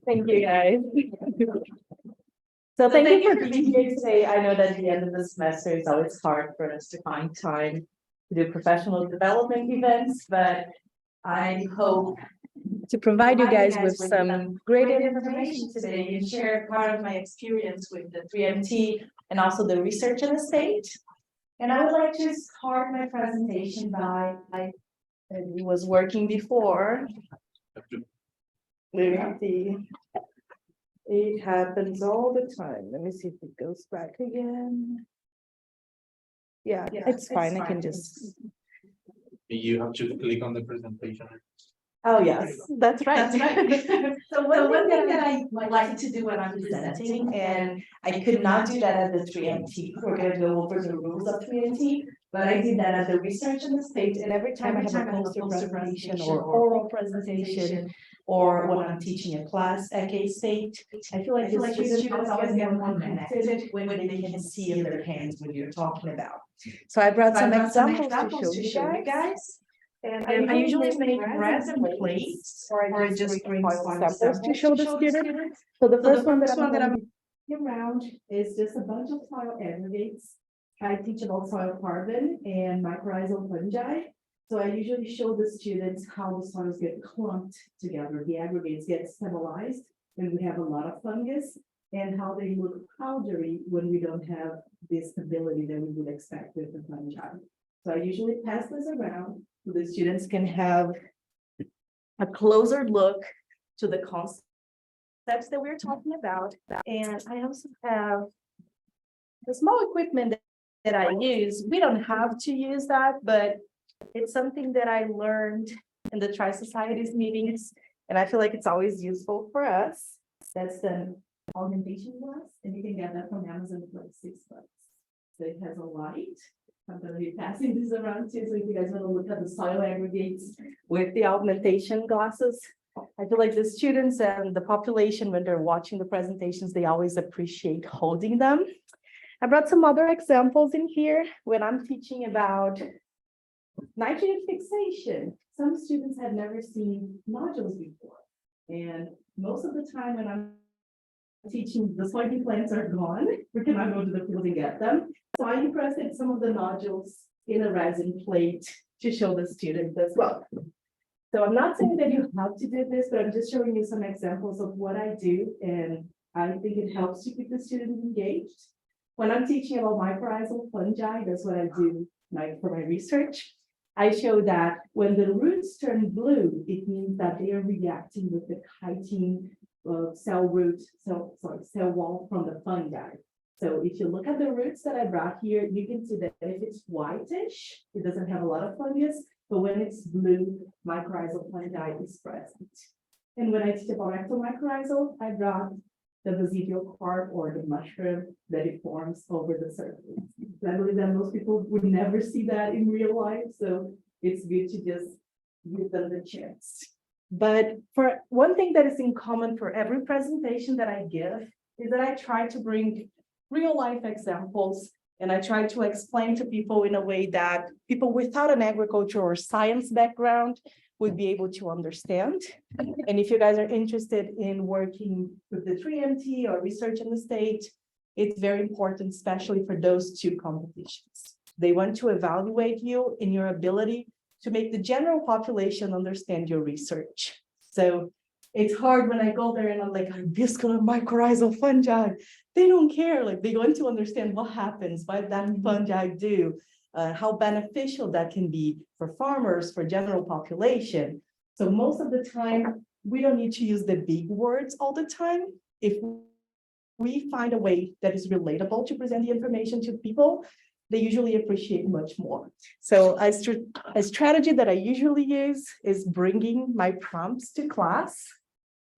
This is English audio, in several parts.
Thank you, guys. So thank you for being here today. I know that at the end of the semester, it's always hard for us to find time to do professional development events, but I hope to provide you guys with some great information today and share part of my experience with the 3MT and also the research in the state. And I would like to start my presentation by, it was working before. It happens all the time. Let me see if it goes back again. Yeah, it's fine. I can just. You have to click on the presentation. Oh, yes, that's right. So one thing that I like to do when I'm presenting, and I could not do that at the 3MT. We're going to go over the rules of 3MT, but I did that at the research in the state. And every time I have a poster presentation or oral presentation, or when I'm teaching a class at K-State, I feel like the students always get more connected when they can see in their hands what you're talking about. So I brought some examples to show you guys. And I usually make random plates, or I just bring samples to show the students. So the first one that I'm around is just a bunch of soil aggregates. I teach about soil carbon and mycorrhizal fungi. So I usually show the students how the soils get clumped together, the aggregates get stabilized when we have a lot of fungus, and how they look powdery when we don't have the stability that we would expect with the fungi. So I usually pass this around so the students can have a closer look to the concepts that we're talking about. And I also have the small equipment that I use. We don't have to use that, but it's something that I learned in the Tri-Societies meetings, and I feel like it's always useful for us. That's an augmentation glass, and you can get that from Amazon for like $6. So it has a light. I'm going to be passing this around too, so if you guys want to look at the soil aggregates with the augmentation glasses, I feel like the students and the population, when they're watching the presentations, they always appreciate holding them. I brought some other examples in here when I'm teaching about nitrogen fixation. Some students have never seen nodules before, and most of the time when I'm teaching, the soybean plants are gone. We cannot go to the field and get them. So I impressed some of the nodules in a resin plate to show the students as well. So I'm not saying that you have to do this, but I'm just showing you some examples of what I do, and I think it helps to keep the students engaged. When I'm teaching about mycorrhizal fungi, that's what I do for my research. I show that when the roots turn blue, it means that they are reacting with the chitin cell wall from the fungi. So if you look at the roots that I brought here, you can see that if it's whitish, it doesn't have a lot of fungus, but when it's blue, mycorrhizal fungi is present. And when I teach about ectomycorrhizal, I brought the basidial carp or the mushroom that it forms over the surface. I believe that most people would never see that in real life, so it's good to just give them the chance. But for one thing that is in common for every presentation that I give is that I try to bring real life examples, and I try to explain to people in a way that people without an agriculture or science background would be able to understand. And if you guys are interested in working with the 3MT or research in the state, it's very important, especially for those two competitions. They want to evaluate you in your ability to make the general population understand your research. So it's hard when I go there and I'm like, this kind of mycorrhizal fungi, they don't care. Like, they want to understand what happens, what that fungi do, how beneficial that can be for farmers, for general population. So most of the time, we don't need to use the big words all the time. If we find a way that is relatable to present the information to people, they usually appreciate much more. So a strategy that I usually use is bringing my prompts to class,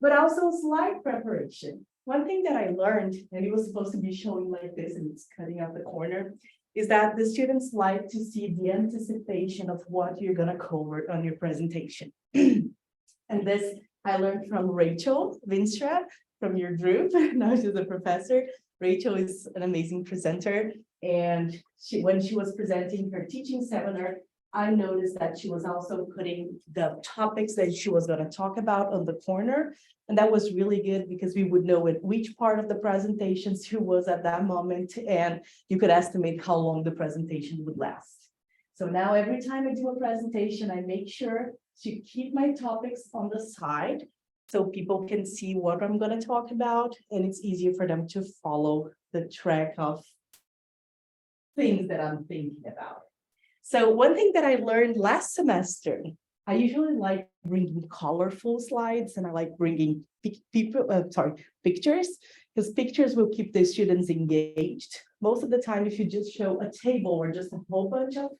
but also slide preparation. One thing that I learned, and it was supposed to be showing like this and it's cutting out the corner, is that the students like to see the anticipation of what you're going to cover on your presentation. And this I learned from Rachel Vinstra from your group. Now she's a professor. Rachel is an amazing presenter. And when she was presenting her teaching seminar, I noticed that she was also putting the topics that she was going to talk about on the corner. And that was really good because we would know in which part of the presentations she was at that moment, and you could estimate how long the presentation would last. So now every time I do a presentation, I make sure to keep my topics on the side so people can see what I'm going to talk about, and it's easier for them to follow the track of things that I'm thinking about. So one thing that I learned last semester, I usually like bringing colorful slides, and I like bringing pictures, because pictures will keep the students engaged. Most of the time, if you just show a table or just a whole bunch of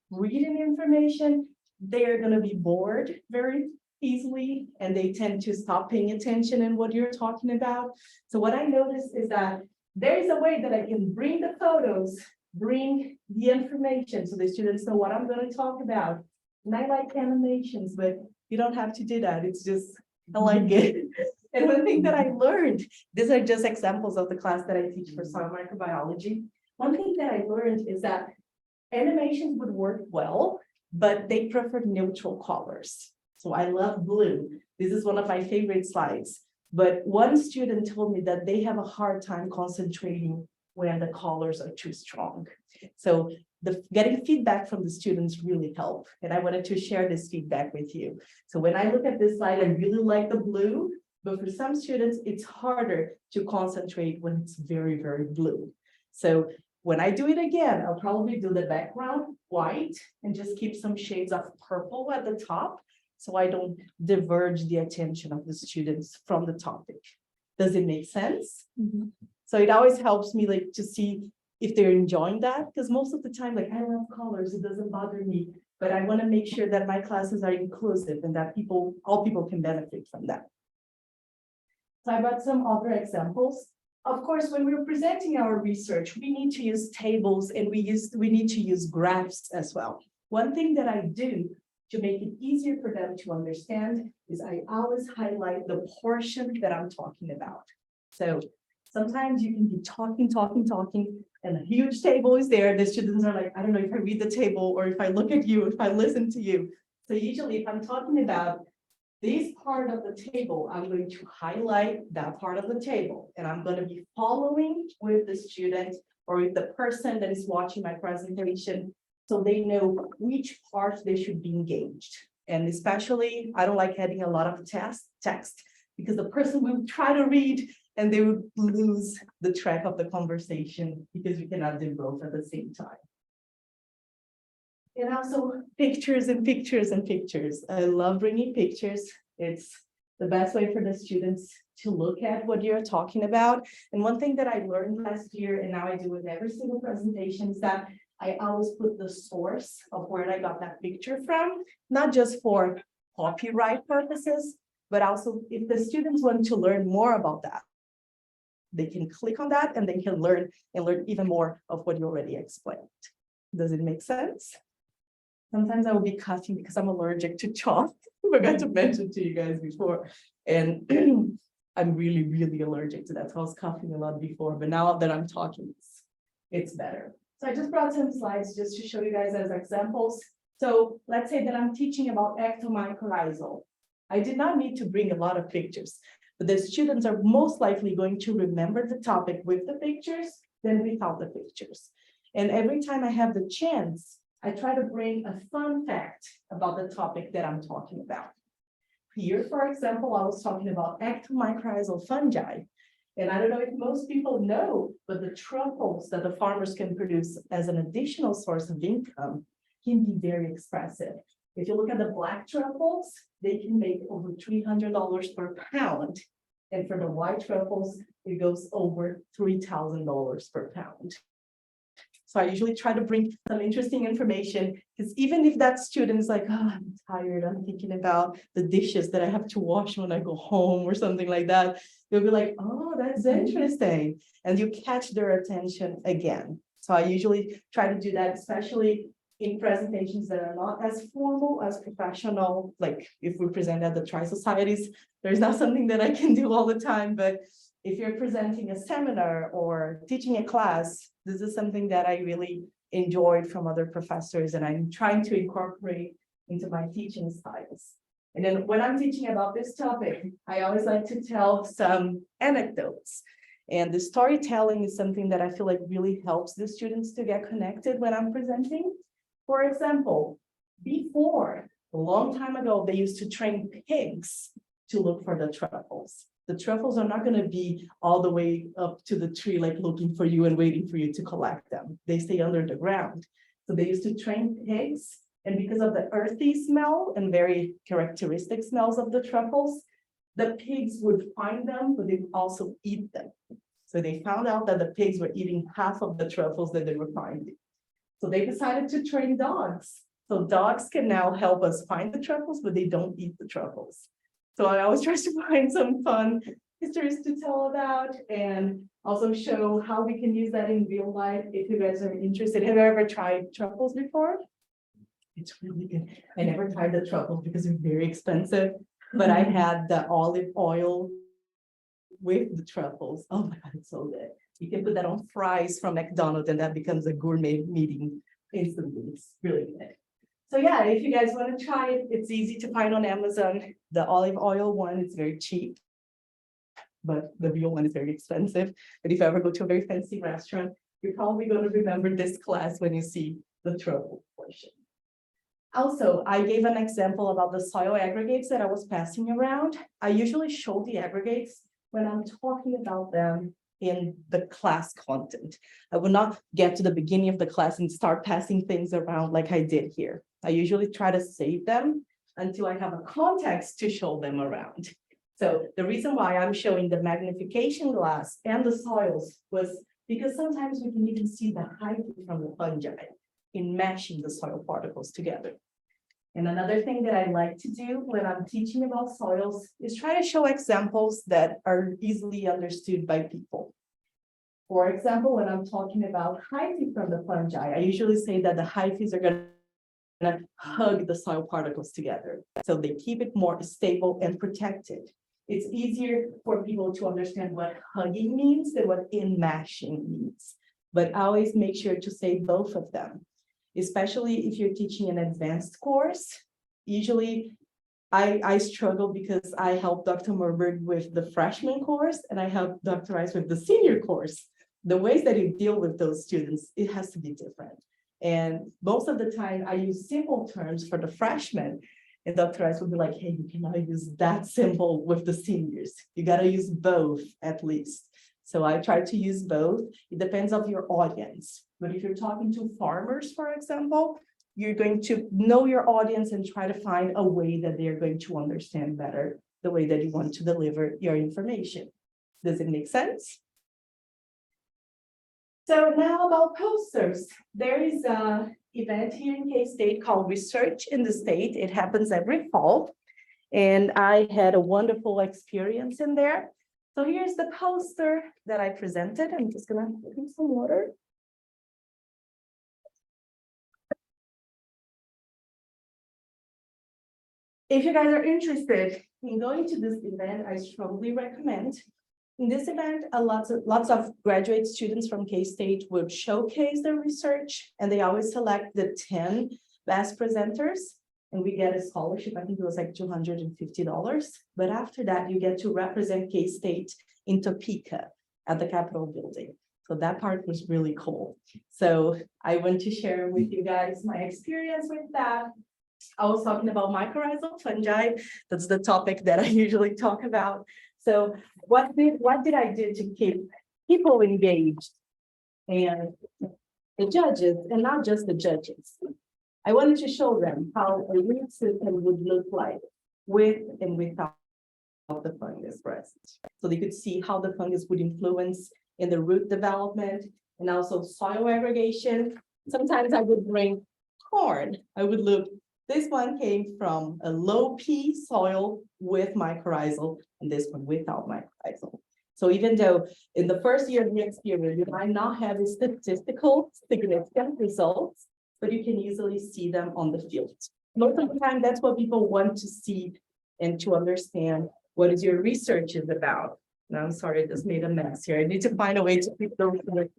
reading information, they're going to be bored very easily, and they tend to stop paying attention in what you're talking about. So what I noticed is that there's a way that I can bring the photos, bring the information so the students know what I'm going to talk about. And I like animations, but you don't have to do that. It's just, I like it. And one thing that I learned, these are just examples of the class that I teach for soil microbiology. One thing that I learned is that animations would work well, but they prefer neutral colors. So I love blue. This is one of my favorite slides. But one student told me that they have a hard time concentrating when the colors are too strong. So getting feedback from the students really help. And I wanted to share this feedback with you. So when I look at this slide, I really like the blue, but for some students, it's harder to concentrate when it's very, very blue. So when I do it again, I'll probably do the background white and just keep some shades of purple at the top, so I don't diverge the attention of the students from the topic. Does it make sense? Mm-hmm. So it always helps me like to see if they're enjoying that, because most of the time, like I love colors, it doesn't bother me, but I want to make sure that my classes are inclusive and that all people can benefit from that. So I brought some other examples. Of course, when we're presenting our research, we need to use tables, and we need to use graphs as well. One thing that I do to make it easier for them to understand is I always highlight the portion that I'm talking about. So sometimes you can be talking, and a huge table is there. The students are like, I don't know if I read the table or if I look at you, if I listen to you. So usually if I'm talking about this part of the table, I'm going to highlight that part of the table, and I'm going to be following with the student or with the person that is watching my presentation, so they know which part they should be engaged. And especially, I don't like adding a lot of text because the person will try to read and they would lose the track of the conversation, because we cannot do both at the same time. And also pictures and pictures and pictures. I love bringing pictures. It's the best way for the students to look at what you're talking about. And one thing that I learned last year, and now I do with every single presentation, is that I always put the source of where I got that picture from, not just for copyright purposes, but also if the students want to learn more about that, they can click on that and they can learn even more of what you already explained. Does it make sense? Sometimes I will be coughing because I'm allergic to chalk. I forgot to mention to you guys before. And I'm really, really allergic to that. So I was coughing a lot before, but now that I'm talking, it's better. So I just brought some slides just to show you guys as examples. So let's say that I'm teaching about ectomycorrhizal. I did not need to bring a lot of pictures, but the students are most likely going to remember the topic with the pictures than without the pictures. And every time I have the chance, I try to bring a fun fact about the topic that I'm talking about. Here, for example, I was talking about ectomycorrhizal fungi. And I don't know if most people know, but the truffles that the farmers can produce as an additional source of income can be very expressive. If you look at the black truffles, they can make over $300 per pound. And for the white truffles, it goes over $3,000 per pound. So I usually try to bring some interesting information, because even if that student is like, oh, I'm tired, I'm thinking about the dishes that I have to wash when I go home or something like that, they'll be like, oh, that's interesting. And you catch their attention again. So I usually try to do that, especially in presentations that are not as formal, as professional. Like if we present at the tri-societies, there's not something that I can do all the time, but if you're presenting a seminar or teaching a class, this is something that I really enjoyed from other professors and I'm trying to incorporate into my teaching styles. And then when I'm teaching about this topic, I always like to tell some anecdotes. And the storytelling is something that I feel like really helps the students to get connected when I'm presenting. For example, before, a long time ago, they used to train pigs to look for the truffles. The truffles are not going to be all the way up to the tree, like looking for you and waiting for you to collect them. They stay under the ground. So they used to train pigs. And because of the earthy smell and very characteristic smells of the truffles, the pigs would find them, but they would also eat them. So they found out that the pigs were eating half of the truffles that they were finding. So they decided to train dogs. So dogs can now help us find the truffles, but they don't eat the truffles. So I always try to find some fun histories to tell about and also show how we can use that in real life. If you guys are interested, have you ever tried truffles before? It's really good. I never tried the truffles because they're very expensive, but I had the olive oil with the truffles. Oh my God, it's so good. You can put that on fries from McDonald's and that becomes a gourmet meeting instantly. It's really good. So yeah, if you guys want to try it, it's easy to find on Amazon. The olive oil one is very cheap, but the real one is very expensive. But if you ever go to a very fancy restaurant, you're probably going to remember this class when you see the truffle portion. Also, I gave an example about the soil aggregates that I was passing around. I usually show the aggregates when I'm talking about them in the class content. I will not get to the beginning of the class and start passing things around like I did here. I usually try to save them until I have a context to show them around. So the reason why I'm showing the magnification glass and the soils was because sometimes we can even see the height from the fungi in meshing the soil particles together. And another thing that I like to do when I'm teaching about soils is try to show examples that are easily understood by people. For example, when I'm talking about hyphae from the fungi, I usually say that the hyphae are going to hug the soil particles together. So they keep it more stable and protected. It's easier for people to understand what hugging means than what enmeshing means. But I always make sure to say both of them. Especially if you're teaching an advanced course. Usually I struggle because I help Dr. Morberg with the freshman course and I help Dr. Rice with the senior course. The ways that you deal with those students, it has to be different. And most of the time I use simple terms for the freshmen and Dr. Rice will be like, hey, you cannot use that symbol with the seniors. You got to use both at least. So I try to use both. It depends on your audience. But if you're talking to farmers, for example, you're going to know your audience and try to find a way that they're going to understand better the way that you want to deliver your information. Does it make sense? So now about posters. There is an event here in K-State called Research in the State. It happens every fall. And I had a wonderful experience in there. So here's the poster that I presented. I'm just gonna drink some water. If you guys are interested in going to this event, I strongly recommend. In this event, lots of graduate students from K-State would showcase their research, and they always select the 10 best presenters, and we get a scholarship. I think it was like $250. But after that, you get to represent K-State in Topeka at the Capitol building. So that part was really cool. So I want to share with you guys my experience with that. I was talking about mycorrhizal fungi. That's the topic that I usually talk about. So what did I do to keep people engaged and the judges, and not just the judges? I wanted to show them how a root system would look like with and without the fungus present. So they could see how the fungus would influence in the root development and also soil aggregation. Sometimes I would bring corn. I would look. This one came from a Lopes soil with mycorrhizal, and this one without mycorrhizal. So even though in the first year of the experiment, you might not have a statistical significant results, but you can easily see them on the field. Most of the time, that's what people want to see and to understand what is your research is about. Now, I'm sorry, I just made a mess here. I need to find a way to keep the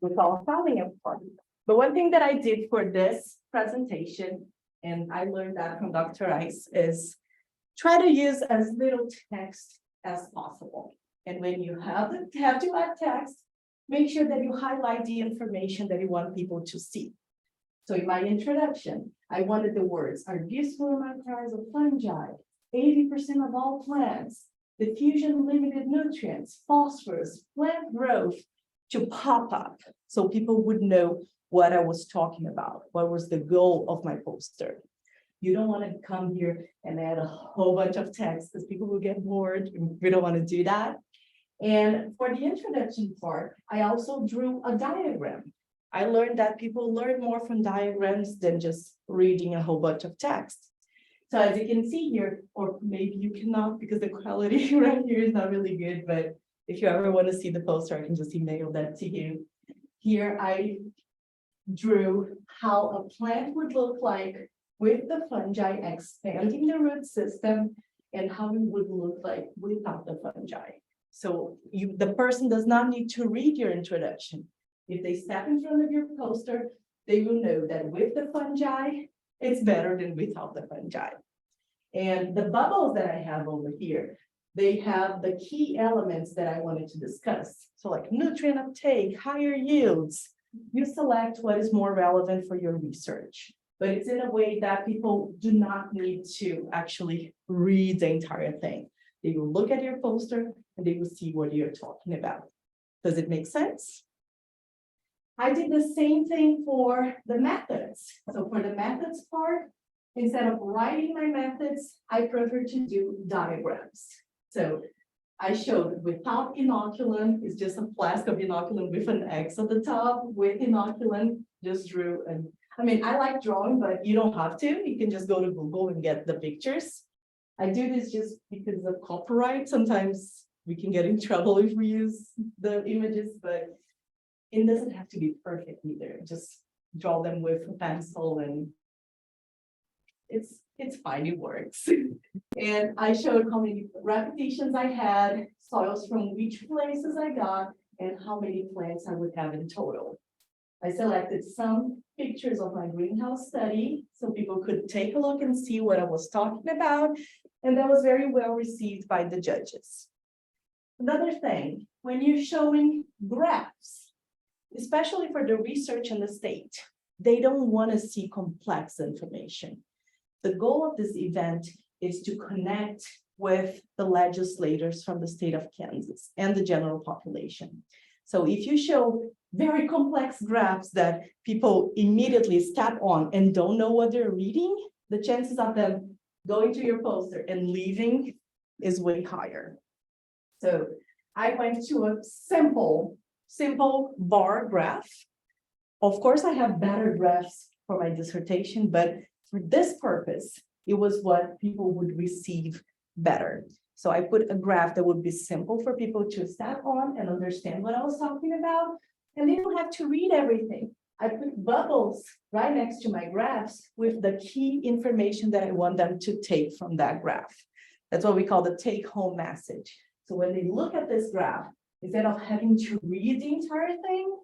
without falling apart. But one thing that I did for this presentation, and I learned that from Dr. Rice, is try to use as little text as possible. And when you have to add text, make sure that you highlight the information that you want people to see. So in my introduction, I wanted the words are useful mycorrhizal fungi, 80% of all plants, diffusion limited nutrients, phosphorus, plant growth to pop up so people would know what I was talking about, what was the goal of my poster. You don't want to come here and add a whole bunch of text because people will get bored. We don't want to do that. And for the introduction part, I also drew a diagram. I learned that people learn more from diagrams than just reading a whole bunch of text. So as you can see here, or maybe you cannot because the quality right here is not really good, but if you ever want to see the poster, I can just email that to you. Here I drew how a plant would look like with the fungi expanding the root system and how it would look like without the fungi. So the person does not need to read your introduction. If they step in front of your poster, they will know that with the fungi, it's better than without the fungi. And the bubbles that I have over here, they have the key elements that I wanted to discuss. So like nutrient uptake, higher yields, you select what is more relevant for your research. But it's in a way that people do not need to actually read the entire thing. They will look at your poster and they will see what you're talking about. Does it make sense? I did the same thing for the methods. So for the methods part, instead of writing my methods, I prefer to do diagrams. So I showed without inoculum, it's just a flask of inoculum with an X at the top. With inoculum, just drew. And I mean, I like drawing, but you don't have to. You can just go to Google and get the pictures. I do this just because of copyright. Sometimes we can get in trouble if we use the images, but it doesn't have to be perfect either. Just draw them with a pencil and it's fine, it works. And I showed how many repetitions I had, soils from which places I got, and how many plants I would have in total. I selected some pictures of my greenhouse study so people could take a look and see what I was talking about. And that was very well received by the judges. Another thing, when you're showing graphs, especially for the research in the state, they don't want to see complex information. The goal of this event is to connect with the legislators from the state of Kansas and the general population. So if you show very complex graphs that people immediately step on and don't know what they're reading, the chances of them going to your poster and leaving is way higher. So I went to a simple bar graph. Of course, I have better graphs for my dissertation, but for this purpose, it was what people would receive better. So I put a graph that would be simple for people to step on and understand what I was talking about, and they don't have to read everything. I put bubbles right next to my graphs with the key information that I want them to take from that graph. That's what we call the take-home message. So when they look at this graph, instead of having to read the entire thing,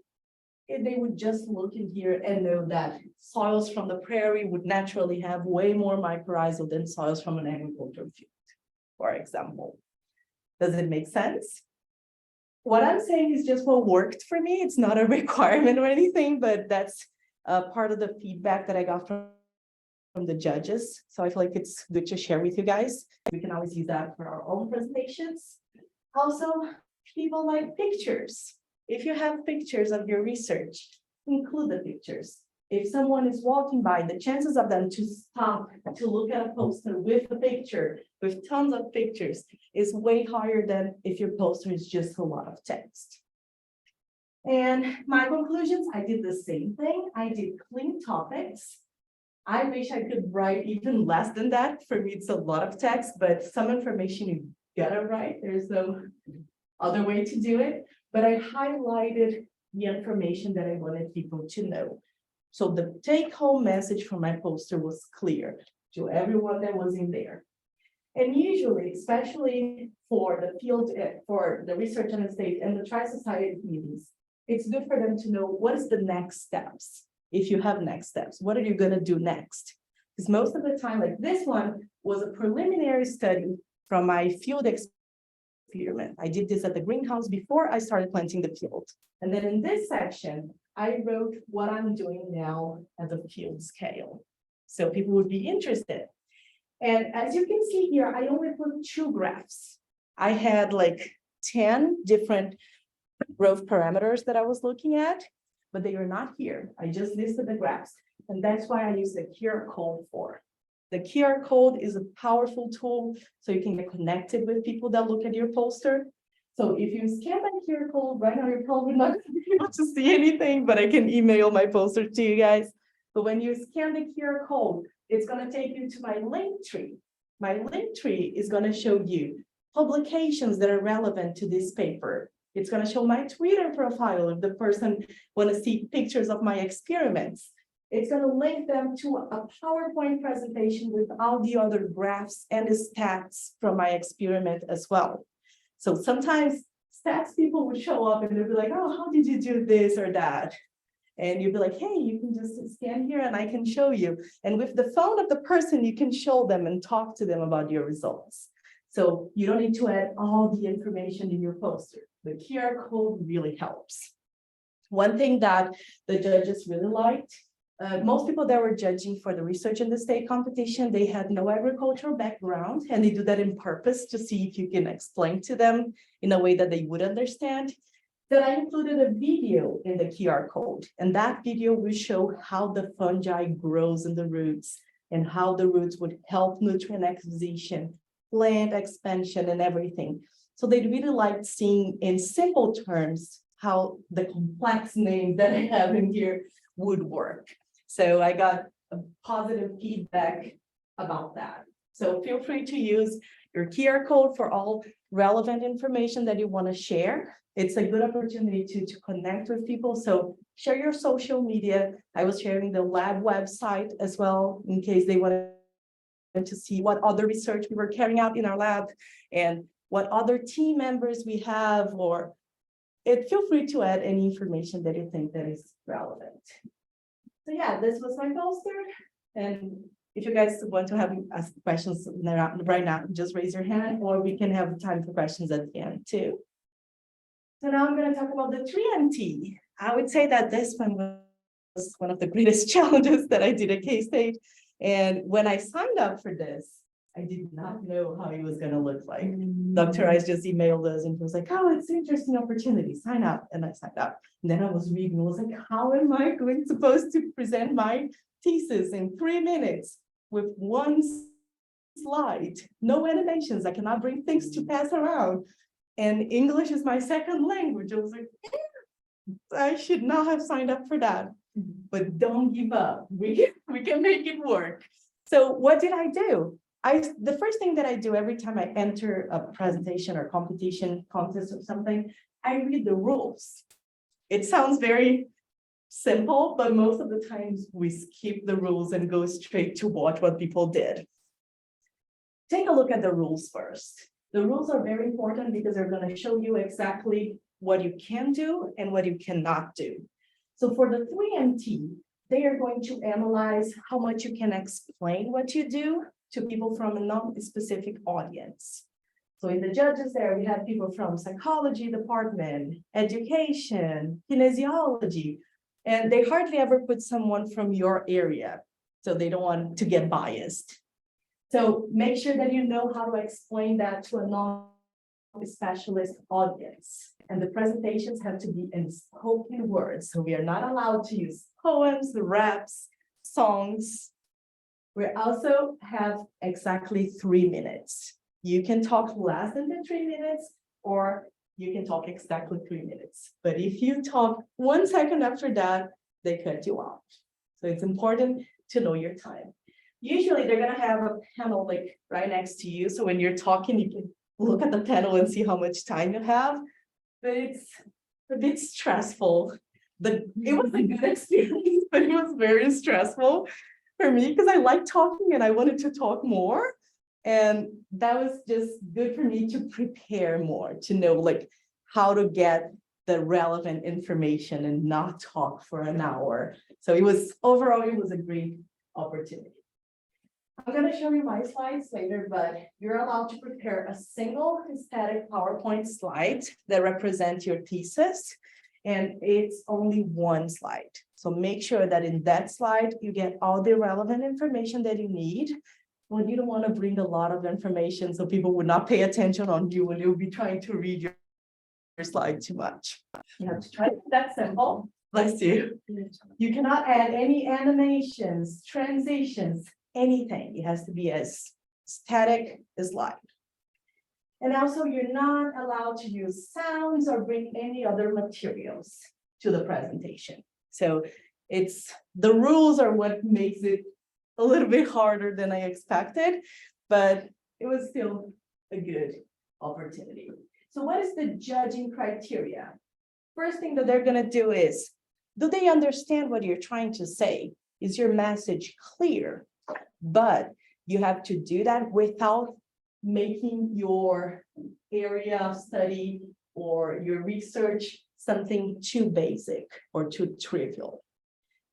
they would just look in here and know that soils from the prairie would naturally have way more mycorrhizal than soils from an agricultural field, for example. Does it make sense? What I'm saying is just what worked for me. It's not a requirement or anything, but that's part of the feedback that I got from the judges. So I feel like it's good to share with you guys. We can always use that for our own presentations. Also, people like pictures. If you have pictures of your research, include the pictures. If someone is walking by, the chances of them to stop to look at a poster with a picture, with tons of pictures, is way higher than if your poster is just a lot of text. And my conclusions, I did the same thing. I did clean topics. I wish I could write even less than that. For me, it's a lot of text, but some information you gotta write. There's no other way to do it. But I highlighted the information that I wanted people to know. So the take-home message from my poster was clear to everyone that was in there. And usually, especially for the field, for the research in the state and the tri-society meetings, it's good for them to know what is the next steps. if you have next steps. What are you gonna do next? Because most of the time, like this one was a preliminary study from my field experiment. I did this at the greenhouse before I started planting the field. And then in this section, I wrote what I'm doing now at the field scale. So people would be interested. And as you can see here, I only put 2 graphs. I had like 10 different growth parameters that I was looking at, but they are not here. I just listed the graphs. And that's why I use the QR code for. The QR code is a powerful tool so you can get connected with people that look at your poster. So if you scan my QR code right now, you're probably not going to be able to see anything, but I can email my poster to you guys. But when you scan the QR code, it's going to take you to my link tree. My link tree is going to show you publications that are relevant to this paper. It's going to show my Twitter profile if the person want to see pictures of my experiments. It's going to link them to a PowerPoint presentation with all the other graphs and the stats from my experiment as well. So sometimes stats people would show up and they'll be like, oh, how did you do this or that? And you'll be like, hey, you can just scan here and I can show you. And with the phone of the person, you can show them and talk to them about your results. So you don't need to add all the information in your poster. The QR code really helps. One thing that the judges really liked, most people that were judging for the research in the state competition, they had no agricultural background, and they do that in purpose to see if you can explain to them in a way that they would understand. Then I included a video in the QR code, and that video will show how the fungi grows in the roots and how the roots would help nutrient acquisition, plant expansion, and everything. So they really liked seeing in simple terms how the complex name that I have in here would work. So I got a positive feedback about that. So feel free to use your QR code for all relevant information that you want to share. It's a good opportunity to connect with people. So share your social media. I was sharing the lab website as well, in case they wanted to see what other research we were carrying out in our lab and what other team members we have, or feel free to add any information that you think that is relevant. So yeah, this was my poster. And if you guys want to have ask questions right now, just raise your hand, or we can have time for questions at the end too. So now I'm going to talk about the 3MT. I would say that this one was one of the greatest challenges that I did at K-State. And when I signed up for this, I did not know how it was going to look like. Dr. Rice just emailed us and he was like, oh, it's an interesting opportunity, sign up. And I signed up. And then I was reading, I was like, how am I supposed to present my thesis in 3 minutes with one slide, no animations, I cannot bring things to pass around. And English is my second language. I was like, I should not have signed up for that. But don't give up. We can make it work. So what did I do? The first thing that I do every time I enter a presentation or competition, contest or something, I read the rules. It sounds very simple, but most of the times we skip the rules and go straight to watch what people did. Take a look at the rules first. The rules are very important because they're going to show you exactly what you can do and what you cannot do. So for the 3MT, they are going to analyze how much you can explain what you do to people from a non-specific audience. So in the judges there, we had people from psychology department, education, kinesiology, and they hardly ever put someone from your area. So they don't want to get biased. So make sure that you know how to explain that to a non-specialist audience. And the presentations have to be in spoken words. So we are not allowed to use poems, raps, songs. We also have exactly 3 minutes. You can talk less than the 3 minutes, or you can talk exactly 3 minutes. But if you talk 1 second after that, they cut you off. So it's important to know your time. Usually they're gonna have a panel like right next to you. So when you're talking, you can look at the panel and see how much time you have. But it's a bit stressful. It was a good experience, but it was very stressful for me because I like talking and I wanted to talk more. And that was just good for me to prepare more, to know like how to get the relevant information and not talk for an hour. So it was overall, it was a great opportunity. I'm going to show you my slides later, but you're allowed to prepare a single static PowerPoint slide that represents your thesis, and it's only one slide. So make sure that in that slide, you get all the relevant information that you need. Well, you don't want to bring a lot of information so people would not pay attention on you when you'll be trying to read your slide too much. You have to try to keep that simple. Bless you. You cannot add any animations, transitions, anything. It has to be as static as life. And also, you're not allowed to use sounds or bring any other materials to the presentation. So it's the rules are what makes it a little bit harder than I expected, but it was still a good opportunity. So what is the judging criteria? First thing that they're going to do is, do they understand what you're trying to say? Is your message clear? But you have to do that without making your area of study or your research something too basic or too trivial.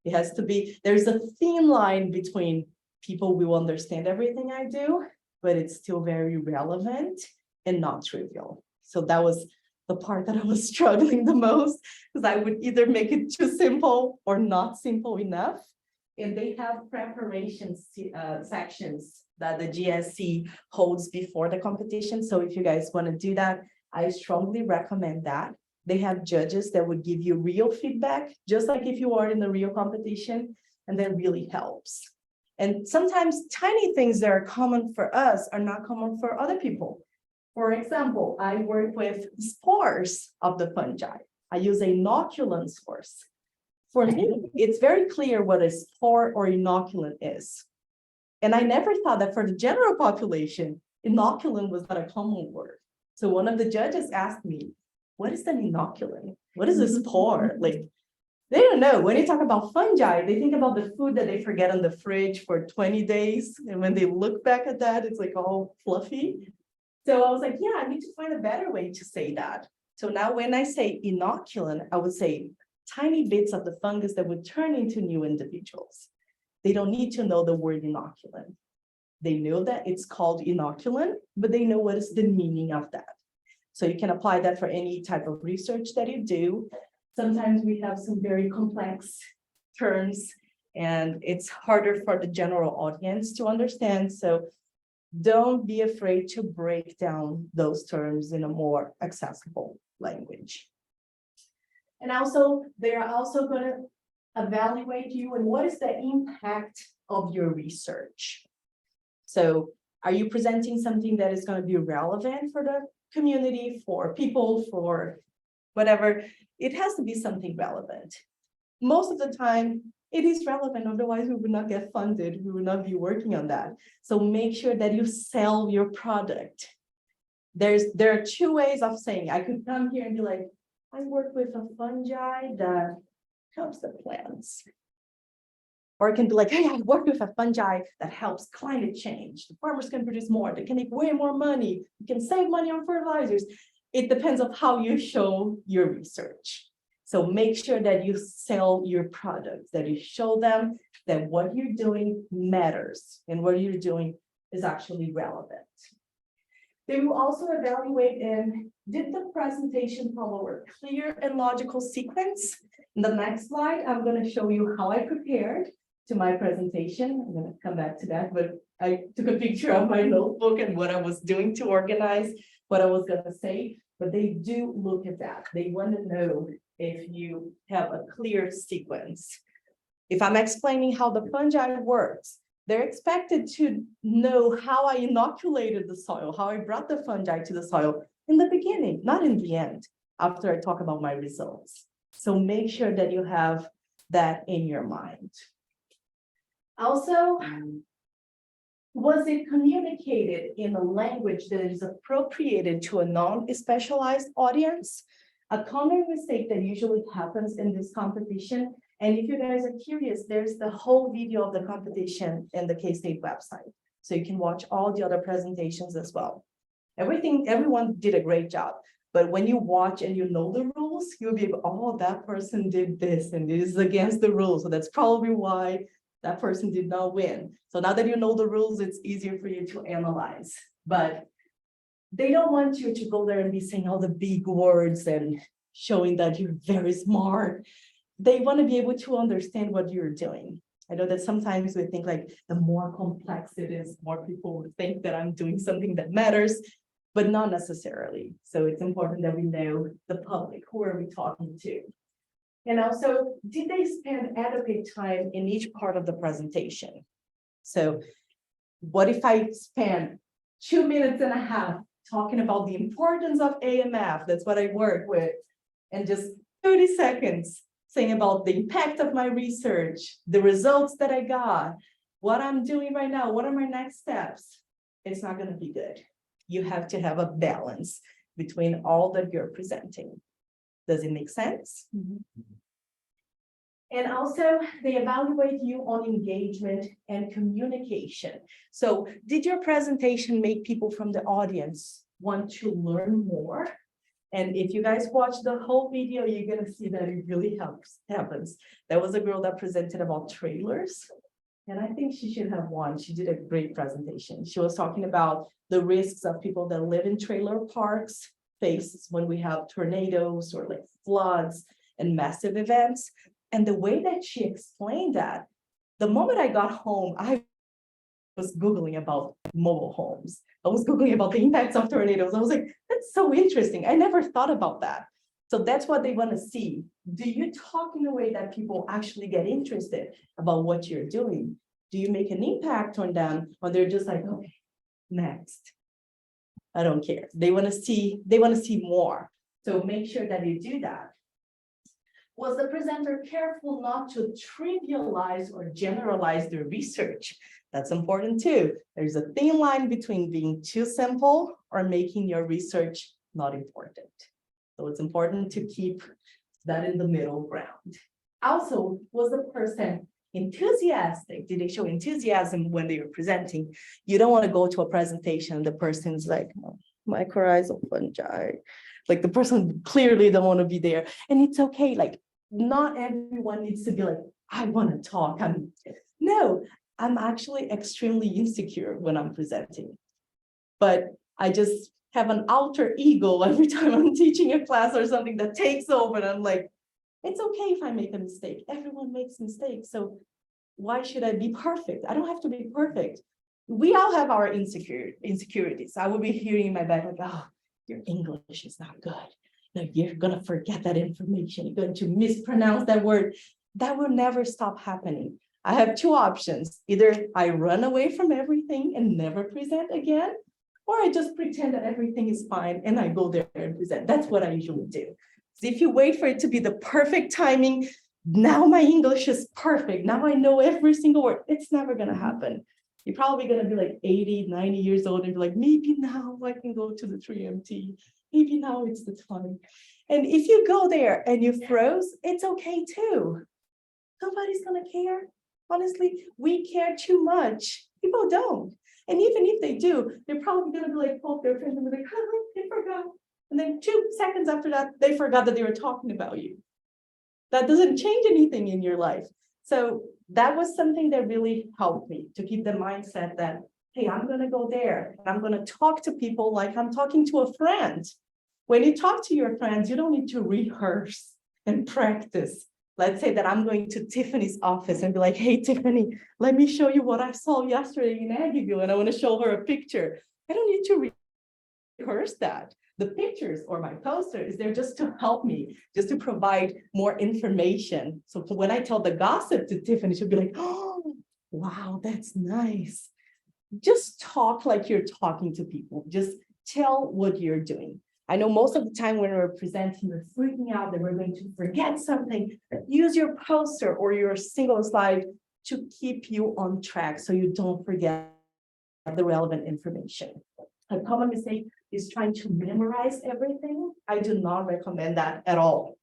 It has to be, there's a thin line between people will understand everything I do, but it's still very relevant and not trivial. So that was the part that I was struggling the most, because I would either make it too simple or not simple enough. And they have preparation sections that the GSC holds before the competition. So if you guys want to do that, I strongly recommend that. They have judges that would give you real feedback, just like if you are in the real competition, and that really helps. And sometimes tiny things that are common for us are not common for other people. For example, I work with spores of the fungi. I use a inoculant source. For me, it's very clear what a spore or inoculant is. And I never thought that for the general population, inoculant was not a common word. So one of the judges asked me, what is an inoculant? What is a spore? Like, they don't know. When they talk about fungi, they think about the food that they forget on the fridge for 20 days. And when they look back at that, it's like all fluffy. So I was like, yeah, I need to find a better way to say that. So now when I say inoculant, I would say tiny bits of the fungus that would turn into new individuals. They don't need to know the word inoculant. They know that it's called inoculant, but they know what is the meaning of that. So you can apply that for any type of research that you do. Sometimes we have some very complex terms, and it's harder for the general audience to understand. So don't be afraid to break down those terms in a more accessible language. And also, they are also going to evaluate you and what is the impact of your research. So are you presenting something that is going to be relevant for the community, for people, for whatever? It has to be something relevant. Most of the time, it is relevant, otherwise we would not get funded, we would not be working on that. So make sure that you sell your product. There are two ways of saying, I could come here and be like, I work with a fungi that helps the plants. Or it can be like, hey, I work with a fungi that helps climate change. The farmers can produce more, they can make way more money, you can save money on fertilizers. It depends on how you show your research. So make sure that you sell your products, that you show them that what you're doing matters and what you're doing is actually relevant. They will also evaluate did the presentation follow a clear and logical sequence? In the next slide, I'm going to show you how I prepared to my presentation. I'm going to come back to that, but I took a picture of my notebook and what I was doing to organize what I was going to say. But they do look at that. They want to know if you have a clear sequence. If I'm explaining how the fungi works, they're expected to know how I inoculated the soil, how I brought the fungi to the soil in the beginning, not in the end, after I talk about my results. So make sure that you have that in your mind. Also, was it communicated in a language that is appropriated to a non-specialized audience? A common mistake that usually happens in this competition, and if you guys are curious, there's the whole video of the competition in the K-State website. So you can watch all the other presentations as well. Everyone did a great job, But when you watch and you know the rules, you'll be, oh, that person did this and this is against the rules. So that's probably why that person did not win. So now that you know the rules, it's easier for you to analyze. But they don't want you to go there and be saying all the big words and showing that you're very smart. They want to be able to understand what you're doing. I know that sometimes we think like the more complex it is, more people will think that I'm doing something that matters, but not necessarily. So it's important that we know the public, who are we talking to? And also, did they spend adequate time in each part of the presentation? So what if I spend 2.5 minutes talking about the importance of AMF, that's what I work with, and just 30 seconds saying about the impact of my research, the results that I got, what I'm doing right now, what are my next steps? It's not going to be good. You have to have a balance between all that you're presenting. Does it make sense? Mm-hmm. And also, they evaluate you on engagement and communication. So did your presentation make people from the audience want to learn more? And if you guys watch the whole video, you're going to see that it really happens. There was a girl that presented about trailers, and I think she should have won. She did a great presentation. She was talking about the risks of people that live in trailer parks face when we have tornadoes or like floods and massive events. And the way that she explained that, the moment I got home, I was Googling about mobile homes. I was Googling about the impacts of tornadoes. I was like, that's so interesting. I never thought about that. So that's what they want to see. Do you talk in a way that people actually get interested about what you're doing? Do you make an impact on them, or they're just like, okay, next? I don't care. They want to see more. So make sure that you do that. Was the presenter careful not to trivialize or generalize their research? That's important too. There's a thin line between being too simple or making your research not important. So it's important to keep that in the middle ground. Also, was the person enthusiastic? Did they show enthusiasm when they were presenting? You don't want to go to a presentation, the person's like, oh, mycorrhizal fungi. Like the person clearly don't want to be there. And it's okay, like not everyone needs to be like, I want to talk. I'm actually extremely insecure when I'm presenting. But I just have an alter ego every time I'm teaching a class or something that takes over. And I'm like, it's okay if I make a mistake. Everyone makes mistakes. So why should I be perfect? I don't have to be perfect. We all have our insecurities. I will be hearing in my back like, oh, your English is not good. No, you're going to forget that information. You're going to mispronounce that word. That will never stop happening. I have two options. Either I run away from everything and never present again, or I just pretend that everything is fine and I go there and present. That's what I usually do. So if you wait for it to be the perfect timing, now my English is perfect. Now I know every single word. It's never going to happen. You're probably going to be like 80, 90 years old and be like, maybe now I can go to the 3MT. Maybe now it's the time. And if you go there and you froze, it's okay too. Nobody's going to care. Honestly, we care too much. People don't. And even if they do, they're probably going to be like, poke their friends and be like, oh, they forgot. And then 2 seconds after that, they forgot that they were talking about you. That doesn't change anything in your life. So that was something that really helped me to keep the mindset that, hey, I'm going to go there and I'm going to talk to people like I'm talking to a friend. When you talk to your friends, you don't need to rehearse and practice. Let's say that I'm going to Tiffany's office and be like, hey, Tiffany, let me show you what I saw yesterday in Aggieville. And I want to show her a picture. I don't need to rehearse that. The pictures or my poster is there just to help me, just to provide more information. So when I tell the gossip to Tiffany, she'll be like, oh, wow, that's nice. Just talk like you're talking to people. Just tell what you're doing. I know most of the time when we're presenting, we're freaking out that we're going to forget something. Use your poster or your single slide to keep you on track so you don't forget the relevant information. A common mistake is trying to memorize everything. I do not recommend that at all.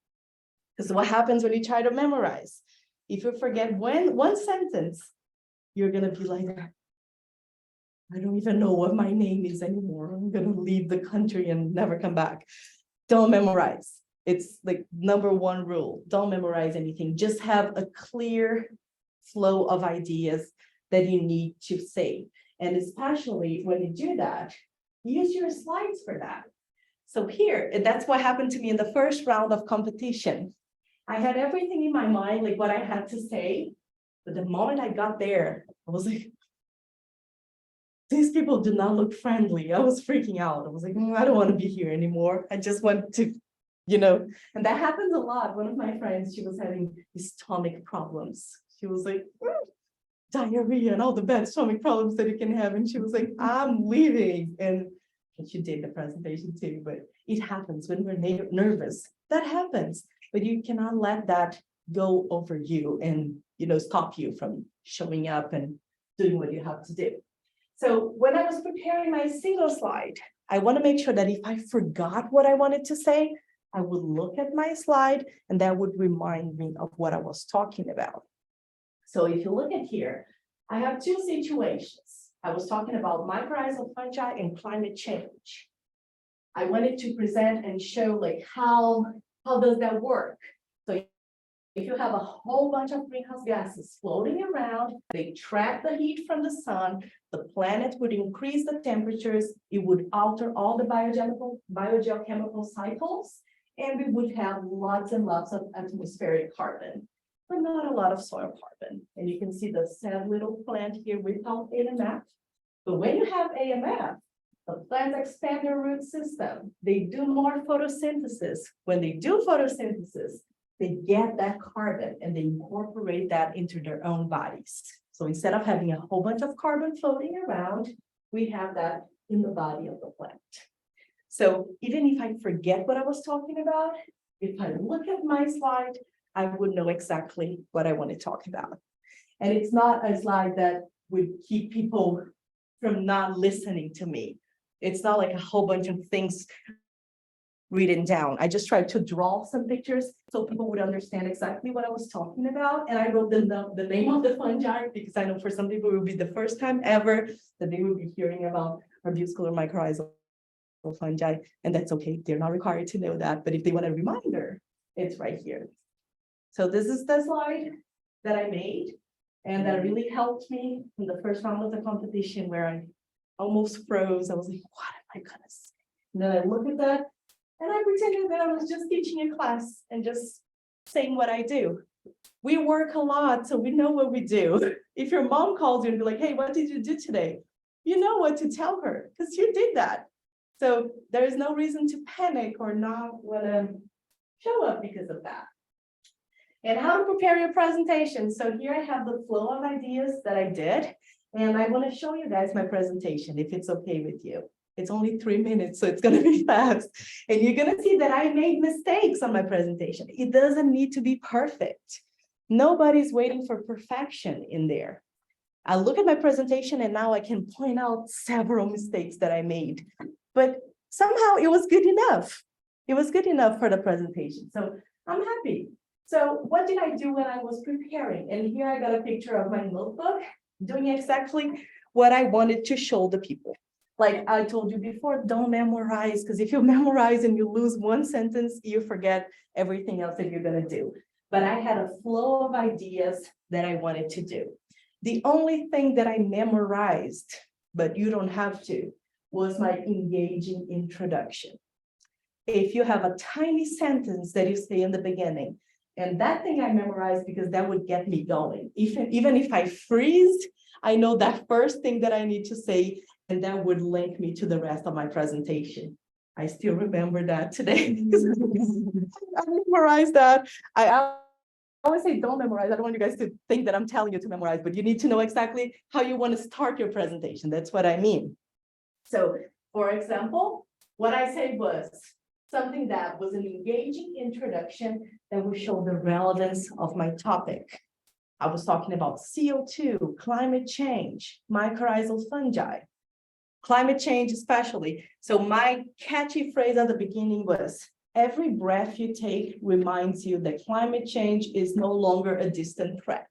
Because what happens when you try to memorize? If you forget one sentence, you're going to be like, I don't even know what my name is anymore. I'm going to leave the country and never come back. don't memorize. It's like #1 rule. Don't memorize anything. Just have a clear flow of ideas that you need to say. And especially when you do that, use your slides for that. So here, and that's what happened to me in the first round of competition. I had everything in my mind, like what I had to say. But the moment I got there, I was like, these people do not look friendly. I was freaking out. I was like, I don't want to be here anymore. I just want to, and that happens a lot. One of my friends, she was having stomach problems. She was like, diarrhea and all the bad stomach problems that you can have. And she was like, I'm leaving. And she did the presentation too, but it happens when we're nervous. That happens, but you cannot let that go over you and, stop you from showing up and doing what you have to do. So when I was preparing my single slide, I want to make sure that if I forgot what I wanted to say, I would look at my slide and that would remind me of what I was talking about. So if you look at here, I have two situations. I was talking about mycorrhizal fungi and climate change. I wanted to present and show like how does that work? So if you have a whole bunch of greenhouse gases floating around, they trap the heat from the sun, the planet would increase the temperatures, it would alter all the biogeochemical cycles, and we would have lots and lots of atmospheric carbon, but not a lot of soil carbon. And you can see the sad little plant here without AMF. But when you have AMF, the plants expand their root system. They do more photosynthesis. When they do photosynthesis, they get that carbon and they incorporate that into their own bodies. So instead of having a whole bunch of carbon floating around, we have that in the body of the plant. So even if I forget what I was talking about, if I look at my slide, I would know exactly what I want to talk about. And it's not a slide that would keep people from not listening to me. It's not like a whole bunch of things written down. I just tried to draw some pictures so people would understand exactly what I was talking about. And I wrote the name of the fungi because I know for some people it will be the first time ever that they will be hearing about arbuscular mycorrhizal fungi. And that's okay. They're not required to know that. But if they want a reminder, it's right here. So this is the slide that I made. And that really helped me in the first round of the competition where I almost froze. I was like, what am I gonna say? And then I look at that and I pretended that I was just teaching a class and just saying what I do. We work a lot, so we know what we do. If your mom calls you and be like, hey, what did you do today? You know what to tell her because you did that. So there is no reason to panic or not want to show up because of that. And how to prepare your presentation. So here I have the flow of ideas that I did, and I want to show you guys my presentation, if it's okay with you. It's only 3 minutes, so it's going to be fast. And you're going to see that I made mistakes on my presentation. It doesn't need to be perfect. Nobody's waiting for perfection in there. I look at my presentation and now I can point out several mistakes that I made, but somehow it was good enough. It was good enough for the presentation. So I'm happy. So what did I do when I was preparing? And here I got a picture of my notebook doing exactly what I wanted to show the people. Like I told you before, don't memorize, because if you memorize and you lose one sentence, you forget everything else that you're going to do. But I had a flow of ideas that I wanted to do. The only thing that I memorized, but you don't have to, was my engaging introduction. If you have a tiny sentence that you say in the beginning, and that thing I memorized because that would get me going. Even if I freeze, I know that first thing that I need to say, and that would link me to the rest of my presentation. I still remember that today because I memorized that. I always say don't memorize. I don't want you guys to think that I'm telling you to memorize, but you need to know exactly how you want to start your presentation. That's what I mean. So, for example, what I said was something that was an engaging introduction that will show the relevance of my topic. I was talking about CO2, climate change, mycorrhizal fungi, climate change especially. So my catchy phrase at the beginning was, every breath you take reminds you that climate change is no longer a distant threat.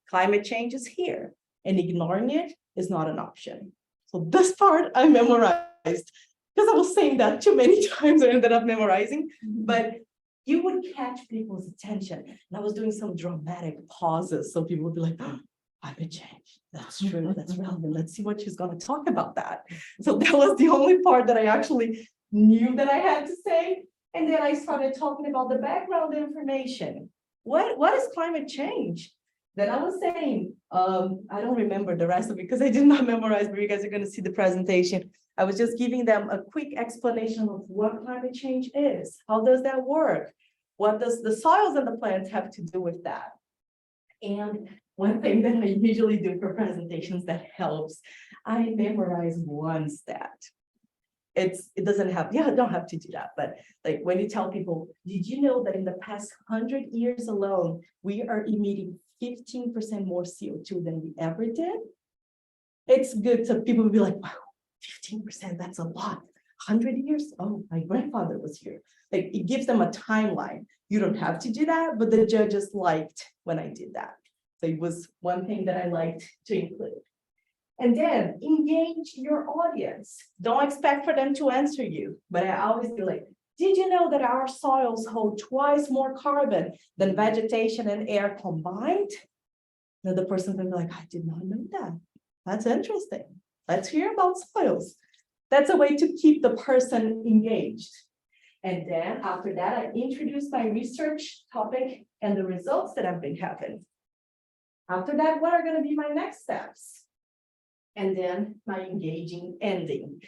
Climate change is here, and ignoring it is not an option. So this part I memorized. because I was saying that too many times, I ended up memorizing, but you would catch people's attention. And I was doing some dramatic pauses, so people would be like, oh, climate change, that's true, that's relevant, let's see what she's gonna talk about that. So that was the only part that I actually knew that I had to say. And then I started talking about the background information. What is climate change? Then I was saying, I don't remember the rest of it because I did not memorize, but you guys are going to see the presentation. I was just giving them a quick explanation of what climate change is. How does that work? What does the soils and the plants have to do with that? And one thing that I usually do for presentations that helps, I memorize one stat. It doesn't have, yeah, I don't have to do that, but like when you tell people, did you know that in the past 100 years alone, we are emitting 15% more CO2 than we ever did? It's good to people will be like, wow, 15%, that's a lot. 100 years? Oh, my grandfather was here. Like it gives them a timeline. You don't have to do that, but the judges liked when I did that. So it was one thing that I liked to include. And then engage your audience. Don't expect for them to answer you, but I always be like, did you know that our soils hold twice more carbon than vegetation and air combined? Then the person will be like, I did not know that. That's interesting. Let's hear about soils. That's a way to keep the person engaged. And then after that, I introduce my research topic and the results that have been having. After that, what are going to be my next steps? And then my engaging ending.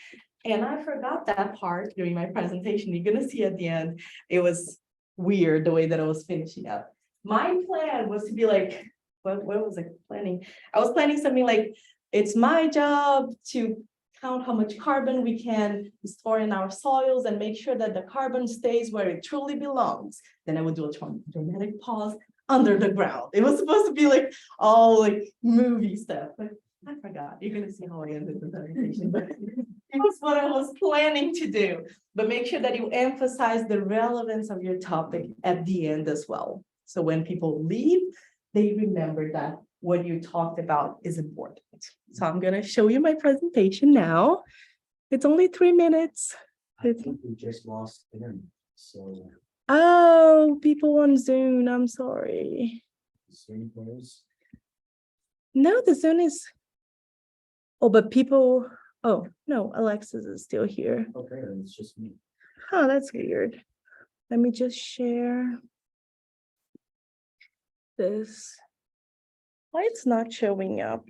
And I forgot that part during my presentation. You're going to see at the end, it was weird the way that I was finishing up. My plan was to be like, what was I planning? I was planning something like, it's my job to count how much carbon we can store in our soils and make sure that the carbon stays where it truly belongs. Then I would do a dramatic pause under the ground. It was supposed to be like all like movie stuff, but I forgot. You're going to see how I ended the presentation, but it was what I was planning to do. But make sure that you emphasize the relevance of your topic at the end as well. So when people leave, they remember that what you talked about is important. So I'm going to show you my presentation now. It's only 3 minutes. I think we just lost him. So Oh, people on Zoom. I'm sorry. Zoom close. No, the Zoom is. Oh, but people. Oh, no, Alexis is still here. Okay, it's just me. Oh, that's weird. Let me just share this. Why it's not showing up?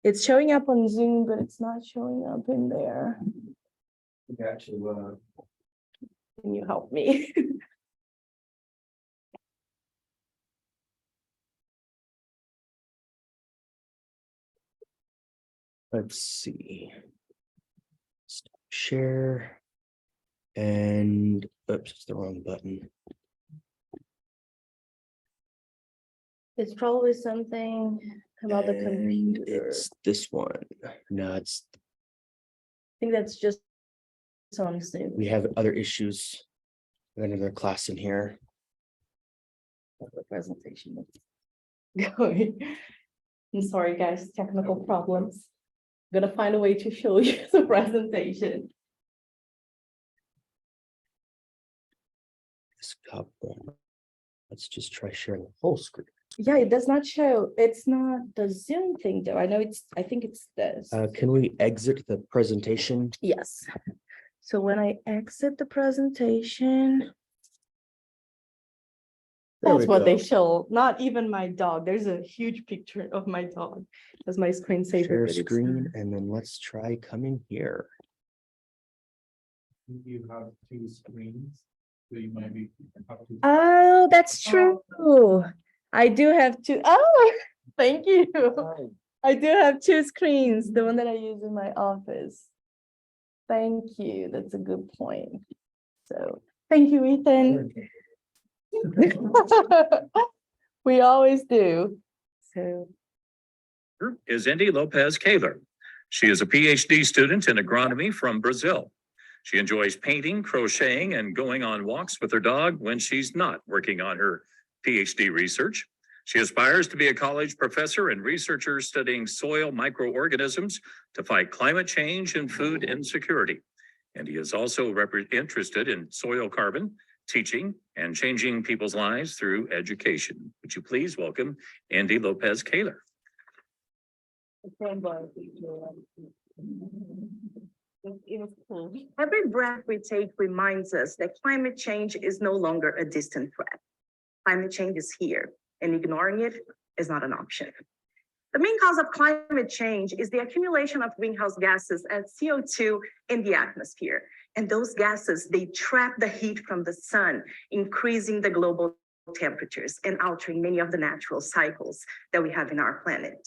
It's showing up on Zoom, but it's not showing up in there. We got to Can you help me? let's see. Stop share. And oops, it's the wrong button. It's probably something about the And computer. it's this one. No, it's I think that's just on Zoom. we have other issues. We got another class in here. The presentation. Going. I'm sorry, guys, technical problems. I'm gonna find a way to show you the presentation. Desktop one. Let's just try sharing the whole screen. Yeah, it does not show. It's not the Zoom thing, though. I know I think it's this. Can we exit the presentation? Yes. So when I exit the presentation, There that's we what they go. show. Not even my dog. There's a huge picture of my dog as my screensaver. Share but it's screen, not. and then let's try coming here. You have two screens, so you might be. Oh, that's true. I do have two. Oh, thank you. I do have two screens, the one that I use in my office. Thank you. That's a good point. So thank you, Ethan. We always do. So is Endy Lopes Kailer. She is a PhD student in agronomy from Brazil. She enjoys painting, crocheting, and going on walks with her dog when she's not working on her PhD research. She aspires to be a college professor and researcher studying soil microorganisms to fight climate change and food insecurity. And he is also interested in soil carbon, teaching, and changing people's lives through education. Would you please welcome Endy Lopes Kailer? Every breath we take reminds us that climate change is no longer a distant threat. Climate change is here, and ignoring it is not an option. The main cause of climate change is the accumulation of greenhouse gases as CO2 in the atmosphere. And those gases, they trap the heat from the sun, increasing the global temperatures and altering many of the natural cycles that we have in our planet.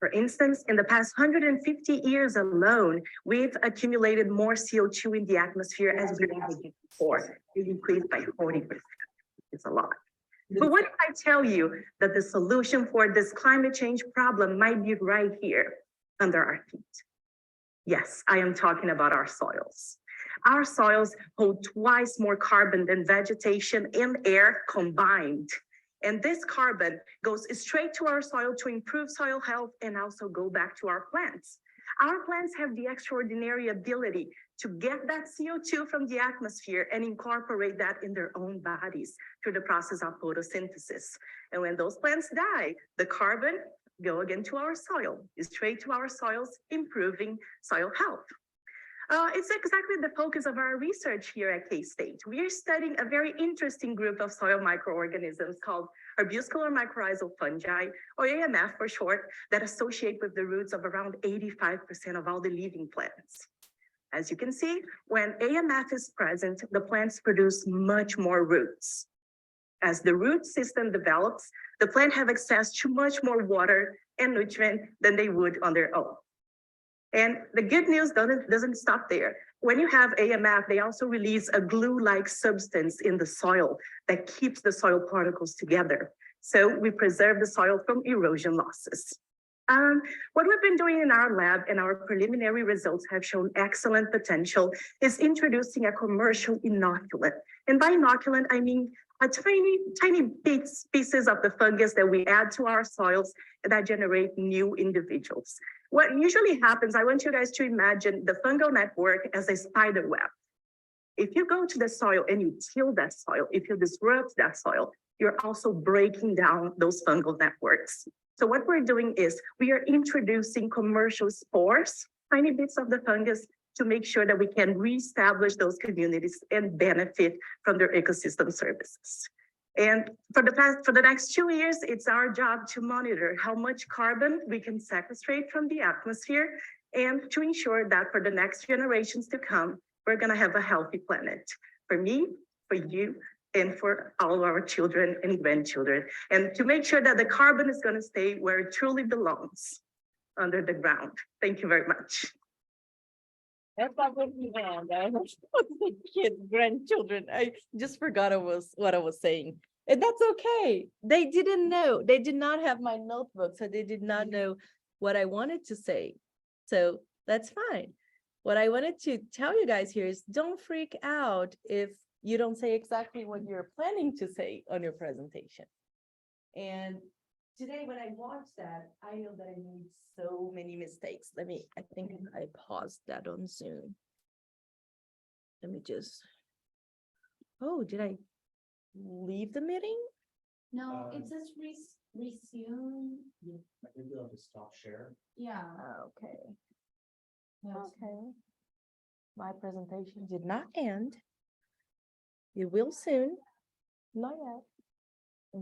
For instance, in the past 150 years alone, we've accumulated more CO2 in the atmosphere as we ever did before. It increased by 40%. It's a lot. But what if I tell you that the solution for this climate change problem might be right here under our feet? Yes, I am talking about our soils. Our soils hold twice more carbon than vegetation and air combined. And this carbon goes straight to our soil to improve soil health and also go back to our plants. Our plants have the extraordinary ability to get that CO2 from the atmosphere and incorporate that in their own bodies through the process of photosynthesis. And when those plants die, the carbon go again to our soil, straight to our soils, improving soil health. It's exactly the focus of our research here at K-State. We are studying a very interesting group of soil microorganisms called arbuscular mycorrhizal fungi, or AMF for short, that associate with the roots of around 85% of all the living plants. As you can see, when AMF is present, the plants produce much more roots. As the root system develops, the plant have access to much more water and nutrient than they would on their own. And the good news doesn't stop there. When you have AMF, they also release a glue-like substance in the soil that keeps the soil particles together. So we preserve the soil from erosion losses. What we've been doing in our lab and our preliminary results have shown excellent potential is introducing a commercial inoculant. And by inoculant, I mean a tiny pieces of the fungus that we add to our soils that generate new individuals. What usually happens, I want you guys to imagine the fungal network as a spider web. If you go to the soil and you till that soil, if you disrupt that soil, you're also breaking down those fungal networks. So what we're doing is we are introducing commercial spores, tiny bits of the fungus, to make sure that we can reestablish those communities and benefit from their ecosystem services. And for the next 2 years, it's our job to monitor how much carbon we can sequestrate from the atmosphere and to ensure that for the next generations to come, we're gonna have a healthy planet for me, for you, and for all our children and grandchildren. And to make sure that the carbon is gonna stay where it truly belongs, under the ground. Thank you very much. That's not what we had. I was kids, grandchildren. I just forgot what I was saying. And that's okay. They didn't know. They did not have my notebook, so they did not know what I wanted to say. So that's fine. What I wanted to tell you guys here is don't freak out if you don't say exactly what you're planning to say on your presentation. And today, when I watched that, I know that I made so many mistakes. I think I paused that on Zoom. Let me just, did I leave the meeting? No, it says resume. I think you'll have to stop share. Yeah. Okay. Yes. Okay. My presentation did not end. It will soon. Not yet.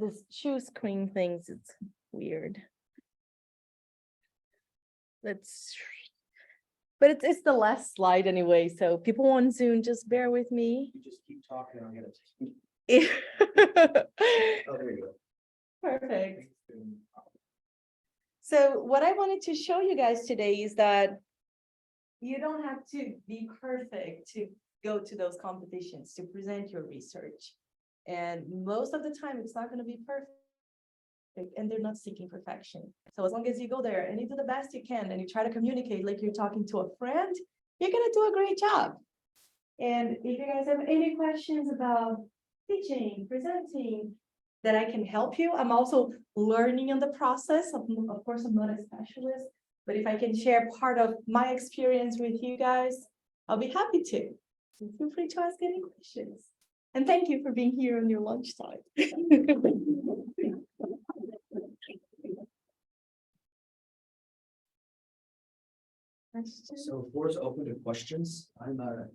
This shoe screen things, it's weird. But it's the last slide anyway, so people on Zoom, just bear with me. You just keep talking, I'm gonna. Oh, there you go. Perfect. So what I wanted to show you guys today is that you don't have to be perfect to go to those competitions, to present your research. And most of the time, it's not going to be perfect. And they're not seeking perfection. So as long as you go there and you do the best you can and you try to communicate like you're talking to a friend, you're going to do a great job. And if you guys have any questions about teaching, presenting, that I can help you. I'm also learning in the process. Of course, I'm not a specialist, but if I can share part of my experience with you guys, I'll be happy to. So feel free to ask any questions. And thank you for being here on your lunchtime. So the floor is open to questions.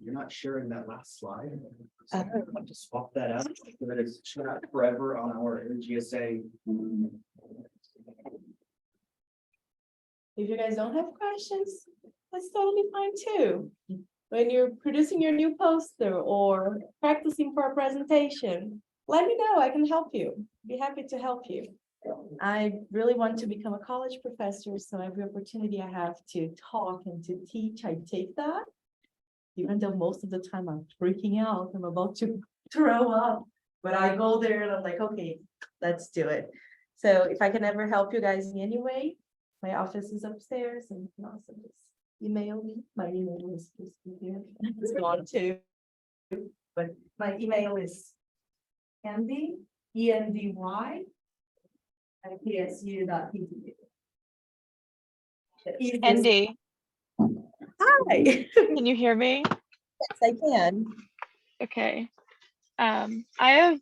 You're not sharing that last slide. So Uh. I'll have to swap that out so that it's shut forever on our GSA. If you guys don't have questions, that's totally fine too. When you're producing your new poster or practicing for a presentation, let me know, I can help you. Be happy to help you. I really want to become a college professor, so every opportunity I have to talk and to teach, I take that. Even though most of the time I'm freaking out, I'm about to throw up, but I go there and I'm like, okay, let's do it. So if I can ever help you guys in any way, my office is upstairs and you can also just email me. My email is just here. It's gone too. But my email is Endy, Endy at psu.edu. Endy, Hi. can you hear me? Yes, I can. Okay. I have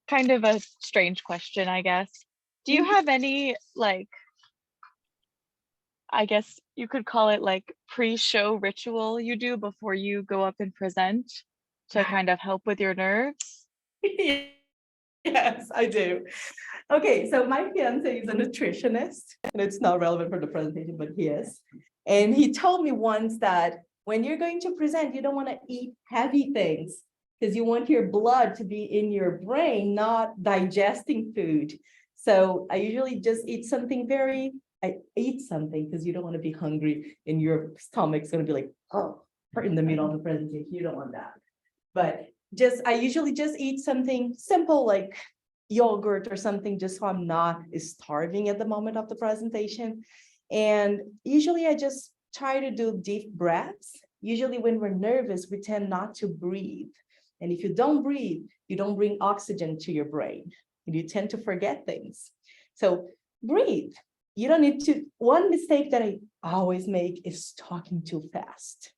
kind of a strange question, I guess. Do you have any, like, I guess you could call it like pre-show ritual you do before you go up and present to kind of help with your nerves? Yes, I do. Okay, so my fiance is a nutritionist, and it's not relevant for the presentation, but he is. And he told me once that when you're going to present, you don't want to eat heavy things because you want your blood to be in your brain, not digesting food. So I usually just eat something I eat something because you don't want to be hungry and your stomach's going to be like, oh, in the middle of the presentation. You don't want that. But I usually just eat something simple like yogurt or something, just so I'm not starving at the moment of the presentation. And usually I just try to do deep breaths. Usually when we're nervous, we tend not to breathe. And if you don't breathe, you don't bring oxygen to your brain and you tend to forget things. So breathe. You don't need to. One mistake that I always make is talking too fast.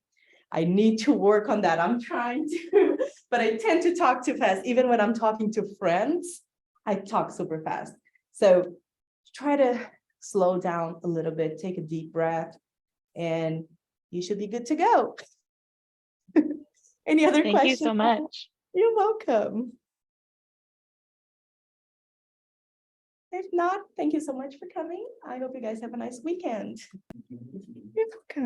I need to work on that. I'm trying to, but I tend to talk too fast. Even when I'm talking to friends, I talk super fast. So try to slow down a little bit, take a deep breath, and you should be good to go. Any other questions? Thank you so much. You're welcome. If not, thank you so much for coming. I hope you guys have a nice weekend. You're welcome.